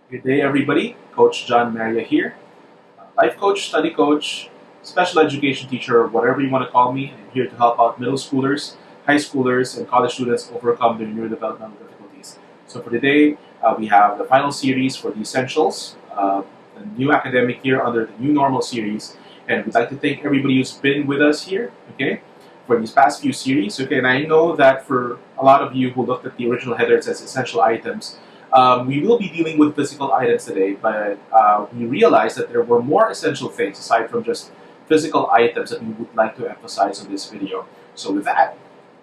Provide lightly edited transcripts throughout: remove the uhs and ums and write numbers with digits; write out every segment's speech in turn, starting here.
Good day, everybody. Coach John Maria here. Life coach, study coach, special education teacher, whatever you want to call me. I'm here to help out middle schoolers, high schoolers, and college students overcome their neurodevelopmental difficulties. So for today, we have the final series for the Essentials, the new academic year under the New Normal series. And we'd like to thank everybody who's been with us here, okay, for these past few series. Okay, and I know that for a lot of you who looked at the original header, it says essential items. We will be dealing with physical items today, but we realized that there were more essential things aside from just physical items that we would like to emphasize on this video. So with that,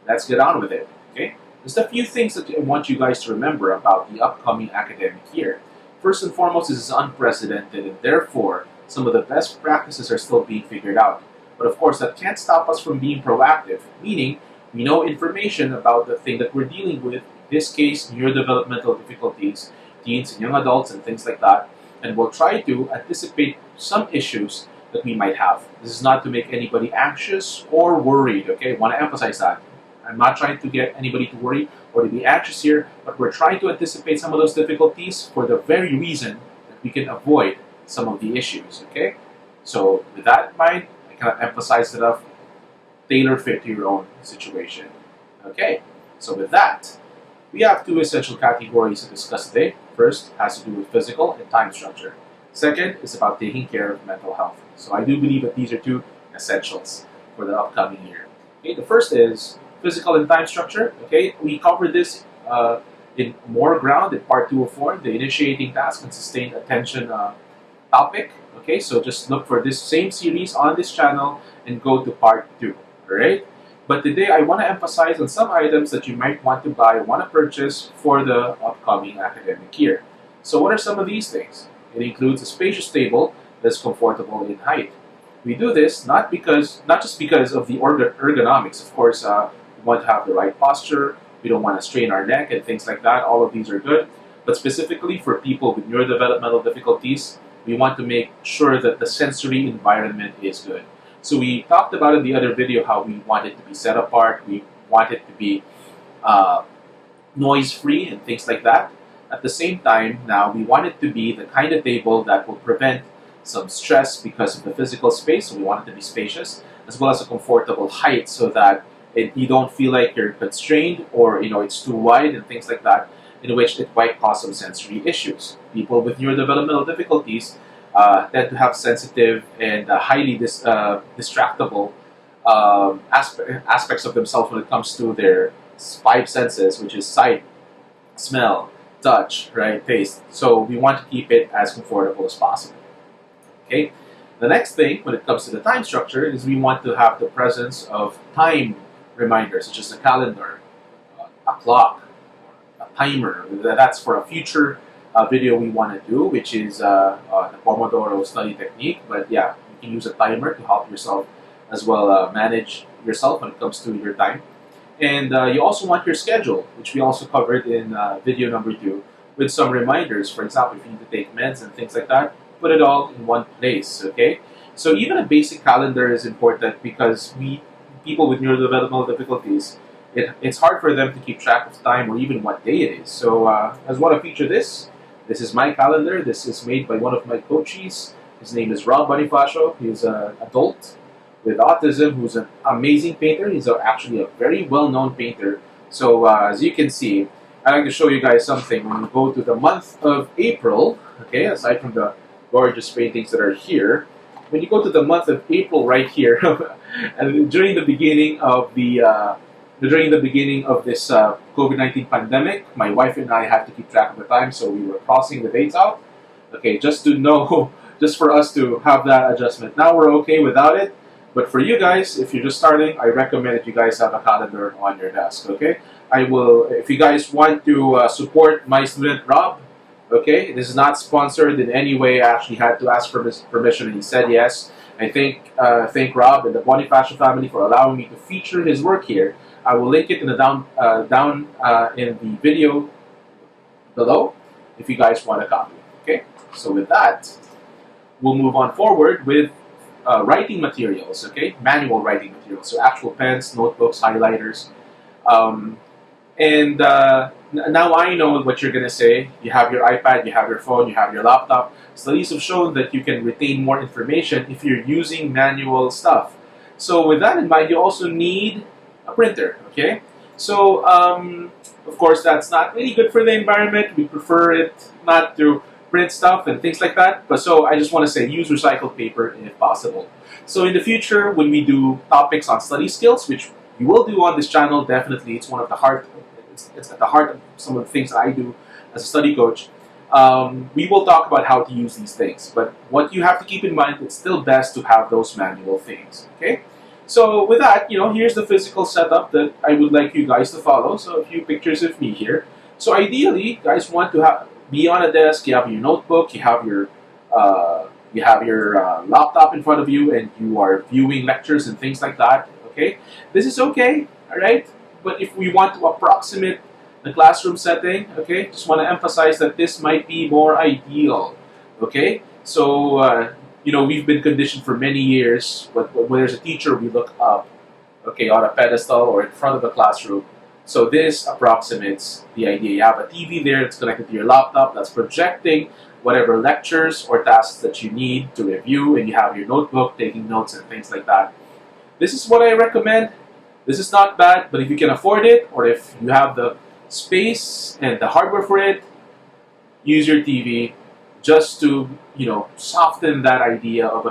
let's get on with it. Okay, just a few things that I want you guys to remember about the upcoming academic year. First and foremost, this is unprecedented, and therefore some of the best practices are still being figured out. But of course, that can't stop us from being proactive, meaning we know information about the thing that we're dealing with, in this case, neurodevelopmental difficulties, teens and young adults, and things like that, and we'll try to anticipate some issues that we might have. This is not to make anybody anxious or worried, okay? I want to emphasize that. I'm not trying to get anybody to worry or to be anxious here, but we're trying to anticipate some of those difficulties for the very reason that we can avoid some of the issues, okay? So with that in mind, I cannot emphasize enough, tailor fit to your own situation. Okay, so with that, we have two essential categories to discuss today. First has to do with physical and time structure. Second is about taking care of mental health. So I do believe that these are two essentials for the upcoming year. Okay, the first is physical and time structure. Okay, we covered this in more ground in part 204, the initiating task and sustained attention topic. Okay, so just look for this same series on this channel and go to part 2. Alright? But today I want to emphasize on some items that you might want to buy or want to purchase for the upcoming academic year. So what are some of these things? It includes a spacious table that's comfortable in height. We do this not just because of the ergonomics. Of course, we want to have the right posture. We don't want to strain our neck and things like that. All of these are good. But specifically for people with neurodevelopmental difficulties, we want to make sure that the sensory environment is good. So we talked about in the other video how we want it to be set apart, we want it to be noise-free and things like that. At the same time, now we want it to be the kind of table that will prevent some stress because of the physical space, so we want it to be spacious, as well as a comfortable height so that you don't feel like you're constrained or it's too wide and things like that, in which it might cause some sensory issues. People with neurodevelopmental difficulties tend to have sensitive and highly distractible aspects of themselves when it comes to their 5 senses, which is sight, smell, touch, right, taste. So we want to keep it as comfortable as possible. Okay. The next thing, when it comes to the time structure, is we want to have the presence of time reminders, such as a calendar, a clock, a timer. That's for a future video we want to do, which is the Pomodoro study technique. But yeah, you can use a timer to help yourself as well manage yourself when it comes to your time. And you also want your schedule, which we also covered in video number 2, with some reminders. For example, if you need to take meds and things like that, put it all in one place, okay? So even a basic calendar is important because people with neurodevelopmental difficulties, it's hard for them to keep track of time or even what day it is. So I just want to feature this. This is my calendar. This is made by one of my coaches. His name is Rob Bonifacio. He's an adult with autism who's an amazing painter. He's actually a very well-known painter. So as you can see, I'd like to show you guys something. When you go to the month of April, okay, aside from the gorgeous paintings that are here, when you go to the month of April right here, and during the beginning of this COVID-19 pandemic, my wife and I had to keep track of the time, so we were crossing the dates out. Okay, just to know, just for us to have that adjustment. Now we're okay without it, but for you guys, if you're just starting, I recommend that you guys have a calendar on your desk, okay? I will, if you guys want to support my student Rob, okay, this is not sponsored in any way. I actually had to ask for his permission, and he said yes. I thank Rob and the Bonifacio family for allowing me to feature his work here. I will link it in the down in the video below if you guys want a copy. Okay, so with that, we'll move on forward with writing materials. Okay, manual writing materials, so actual pens, notebooks, highlighters, and Now I know what you're going to say. You have your iPad, you have your phone, you have your laptop. Studies have shown that you can retain more information if you're using manual stuff. So with that in mind, you also need a printer, okay? So, of course, that's not really good for the environment. We prefer it not to print stuff and things like that. But so I just want to say use recycled paper if possible. So in the future, when we do topics on study skills, which you will do on this channel, definitely, it's one of the heart. It's at the heart of some of the things I do as a study coach. We will talk about how to use these things. But what you have to keep in mind, it's still best to have those manual things. Okay. So with that, here's the physical setup that I would like you guys to follow. So a few pictures of me here. So ideally, you guys want to be on a desk. You have your notebook. You have your laptop in front of you, and you are viewing lectures and things like that. Okay, this is okay. All right, but if we want to approximate the classroom setting, okay, just want to emphasize that this might be more ideal. Okay, so we've been conditioned for many years, but when there's a teacher, we look up, okay, on a pedestal or in front of the classroom. So this approximates the idea. You have a TV there that's connected to your laptop that's projecting whatever lectures or tasks that you need to review, and you have your notebook taking notes and things like that. This is what I recommend. This is not bad, but if you can afford it, or if you have the space and the hardware for it, use your TV just to soften that idea of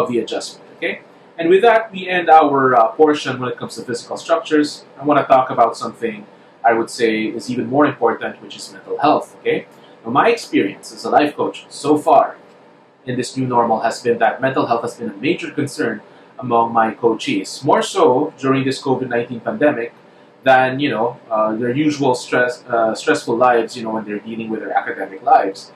the adjustment. Okay, and with that we end our portion when it comes to physical structures. I want to talk about something I would say is even more important, which is mental health. Okay, now, my experience as a life coach so far in this new normal has been that mental health has been a major concern among my coachees, more so during this COVID-19 pandemic than their usual stressful lives, when they're dealing with their academic lives.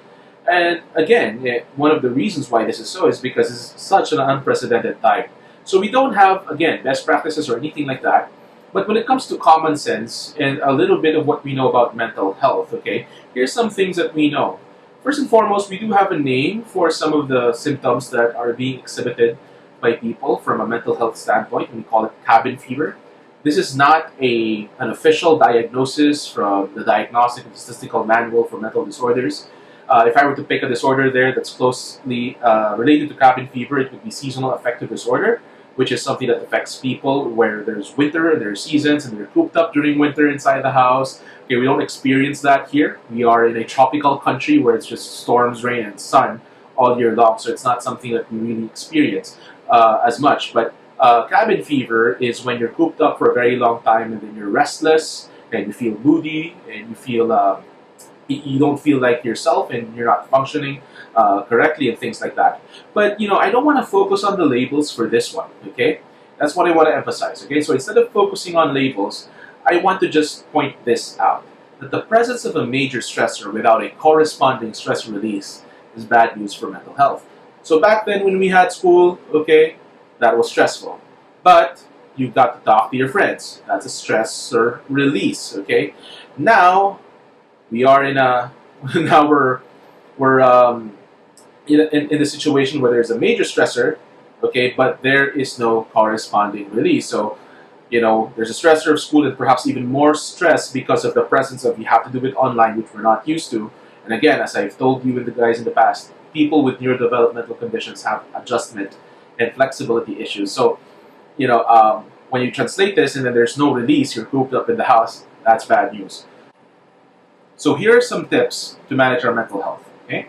And again, one of the reasons why this is so is because it's such an unprecedented time. So we don't have, again, best practices or anything like that. But when it comes to common sense and a little bit of what we know about mental health, okay, here's some things that we know. First and foremost, we do have a name for some of the symptoms that are being exhibited by people from a mental health standpoint. We call it cabin fever. This is not an official diagnosis from the Diagnostic and Statistical Manual for Mental Disorders. If I were to pick a disorder there that's closely related to cabin fever, it would be seasonal affective disorder, which is something that affects people where there's winter and there's seasons and they're cooped up during winter inside the house. Okay, we don't experience that here. We are in a tropical country where it's just storms, rain, and sun all year long, so it's not something that we really experience as much. But cabin fever is when you're cooped up for a very long time and then you're restless and you feel moody and you feel you don't feel like yourself and you're not functioning correctly and things like that. But I don't want to focus on the labels for this one. Okay, that's what I want to emphasize. Okay, so instead of focusing on labels, I want to just point this out, that the presence of a major stressor without a corresponding stress release is bad news for mental health. So back then when we had school, okay, that was stressful. But you got to talk to your friends. That's a stressor release, okay? Now, we are in a, now we're in a situation where there's a major stressor, okay, but there is no corresponding release. So, there's a stressor of school and perhaps even more stress because of the presence of you have to do it online, which we're not used to. And again, as I've told you and the guys in the past, people with neurodevelopmental conditions have adjustment and flexibility issues. So, when you translate this and then there's no release, you're cooped up in the house, that's bad news. So here are some tips to manage our mental health. Okay,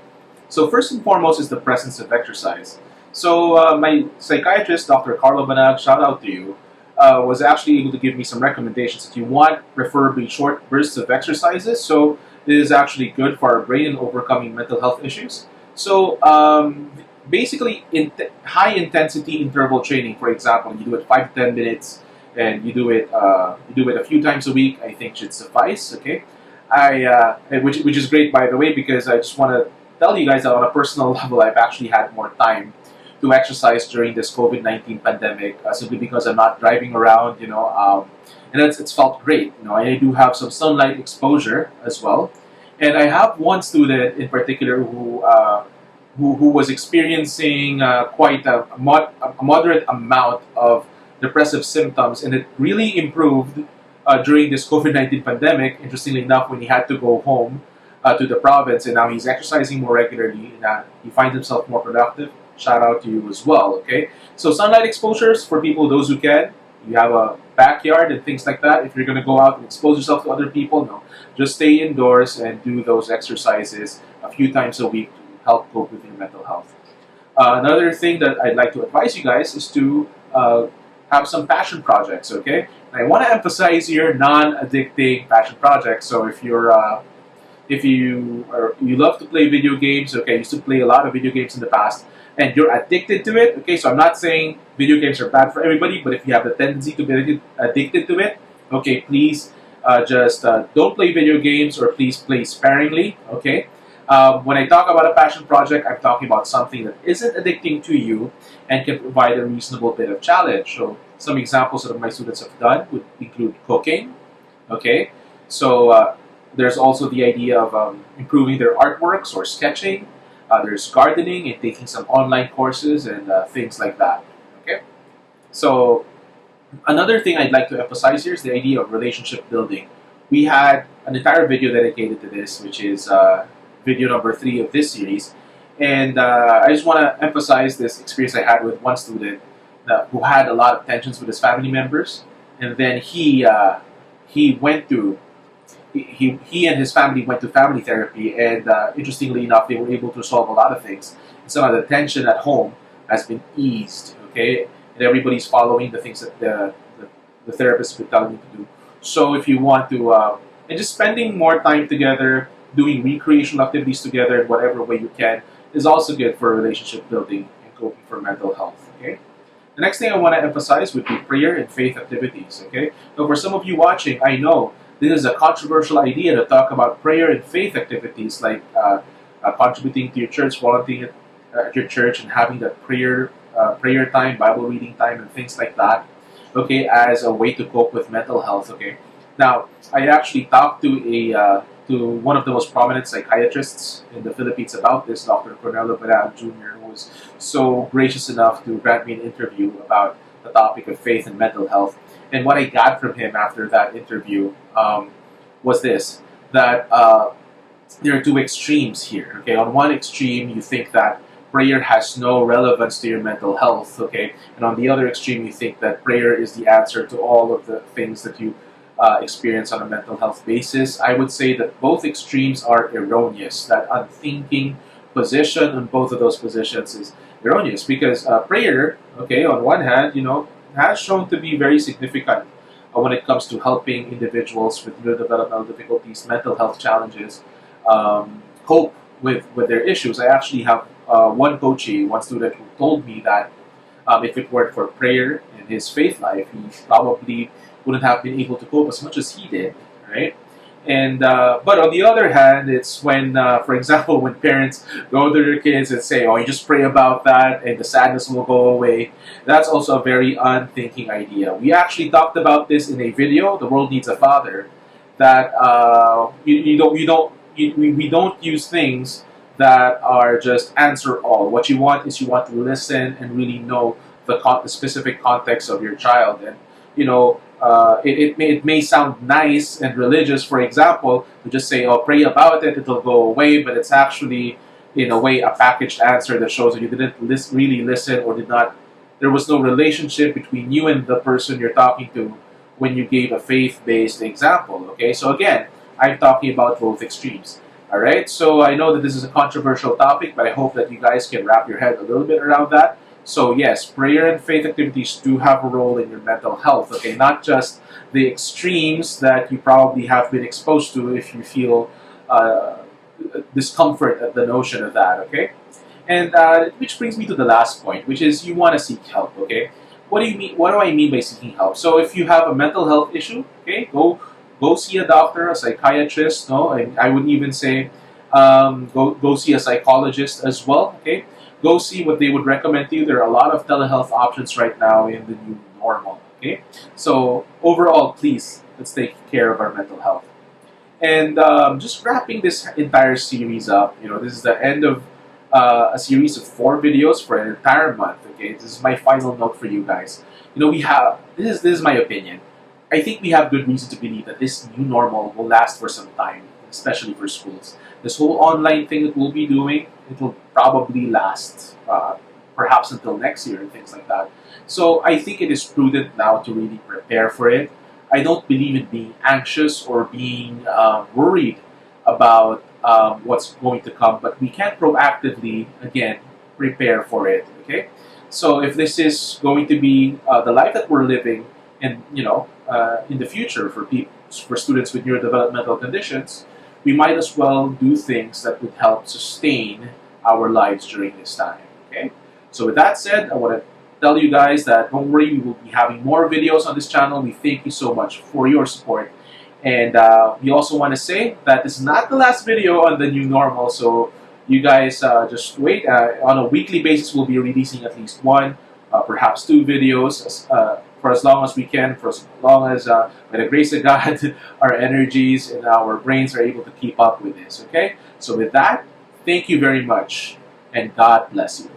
so first and foremost is the presence of exercise. So my psychiatrist, Dr. Carlo Banag, shout out to you, was actually able to give me some recommendations. If you want preferably short bursts of exercises, so it is actually good for our brain in overcoming mental health issues. So basically, high intensity interval training, for example, you do it 5 to 10 minutes, and you do it a few times a week, I think should suffice. Okay, which is great, by the way, because I just want to tell you guys that on a personal level, I've actually had more time to exercise during this COVID-19 pandemic, simply because I'm not driving around, and it's felt great. I do have some sunlight exposure as well, and I have one student in particular who was experiencing quite a moderate amount of depressive symptoms, and it really improved during this COVID-19 pandemic. Interestingly enough, when he had to go home to the province, and now he's exercising more regularly, and he finds himself more productive. Shout out to you as well. Okay, so sunlight exposures for people, those who can. You have a backyard and things like that. If you're going to go out and expose yourself to other people, no, just stay indoors and do those exercises a few times a week to help cope with your mental health. Another thing that I'd like to advise you guys is to have some passion projects. Okay, and I want to emphasize here non-addicting passion projects. So if you love to play video games, okay, you used to play a lot of video games in the past, and you're addicted to it, okay, so I'm not saying video games are bad for everybody, but if you have the tendency to be addicted to it, okay, please just don't play video games, or please play sparingly, okay? When I talk about a passion project, I'm talking about something that isn't addicting to you and can provide a reasonable bit of challenge. So some examples that my students have done would include cooking, okay? So there's also the idea of improving their artworks or sketching. There's gardening and taking some online courses and things like that. Okay, so another thing I'd like to emphasize here is the idea of relationship building. We had an entire video dedicated to this, which is video number 3 of this series, and I just want to emphasize this experience I had with one student who had a lot of tensions with his family members, and then he went to he and his family went to family therapy, and interestingly enough, they were able to solve a lot of things. And some of the tension at home has been eased, okay? And everybody's following the things that the therapist would tell me to do. So if you want to, and just spending more time together, doing recreational activities together in whatever way you can, is also good for relationship building and coping for mental health, okay? The next thing I want to emphasize would be prayer and faith activities, okay? So for some of you watching, I know this is a controversial idea to talk about prayer and faith activities, like contributing to your church, volunteering at your church, and having that prayer time, Bible reading time, and things like that, okay, as a way to cope with mental health, okay. Now, I actually talked to one of the most prominent psychiatrists in the Philippines about this, Dr. Cornelio Barao Jr., who was so gracious enough to grant me an interview about the topic of faith and mental health. And what I got from him after that interview was this, that there are two extremes here. Okay, on one extreme, you think that prayer has no relevance to your mental health, okay? And on the other extreme, you think that prayer is the answer to all of the things that you experience on a mental health basis. I would say that both extremes are erroneous. That unthinking position on both of those positions is erroneous, because prayer, okay, on one hand, has shown to be very significant when it comes to helping individuals with neurodevelopmental difficulties, mental health challenges, cope with their issues. I actually have one student who told me that if it weren't for prayer and his faith life, he probably wouldn't have been able to cope as much as he did, right? And but on the other hand, it's when, for example, when parents go to their kids and say, "Oh, you just pray about that, and the sadness will go away." That's also a very unthinking idea. We actually talked about this in a video, "The World Needs a Father," that we don't use things that are just answer all. What you want is you want to listen and really know the specific context of your child, and it may sound nice and religious, for example, to just say, "Oh, pray about it, it'll go away," but it's actually, in a way, a packaged answer that shows that you didn't really listen, or there was no relationship between you and the person you're talking to when you gave a faith-based example, okay? So again, I'm talking about both extremes, all right? So I know that this is a controversial topic, but I hope that you guys can wrap your head a little bit around that. So yes, prayer and faith activities do have a role in your mental health, okay? Not just the extremes that you probably have been exposed to if you feel discomfort at the notion of that, okay? And which brings me to the last point, which is you want to seek help, okay? What do you mean? What do I mean by seeking help? So if you have a mental health issue, okay, go see a doctor, a psychiatrist, no? And I would even say go see a psychologist as well, okay? Go see what they would recommend to you. There are a lot of telehealth options right now in the new normal, okay? So overall, please, let's take care of our mental health. And just wrapping this entire series up, this is the end of a series of 4 videos for an entire month, okay? This is my final note for you guys. We have, this is my opinion. I think we have good reason to believe that this new normal will last for some time, especially for schools. This whole online thing that we'll be doing, it will probably last perhaps until next year and things like that. So I think it is prudent now to really prepare for it. I don't believe in being anxious or being worried about what's going to come, but we can proactively, again, prepare for it. Okay, so if this is going to be the life that we're living, and in the future for people, for students with neurodevelopmental conditions, we might as well do things that would help sustain our lives during this time. Okay, so with that said, I want to tell you guys that don't worry, we will be having more videos on this channel. We thank you so much for your support. And we also want to say that this is not the last video on the new normal, so you guys just wait. On a weekly basis, we'll be releasing at least one, perhaps two videos for as long as we can, for as long as, by the grace of God, our energies and our brains are able to keep up with this, okay? So with that, thank you very much, and God bless you.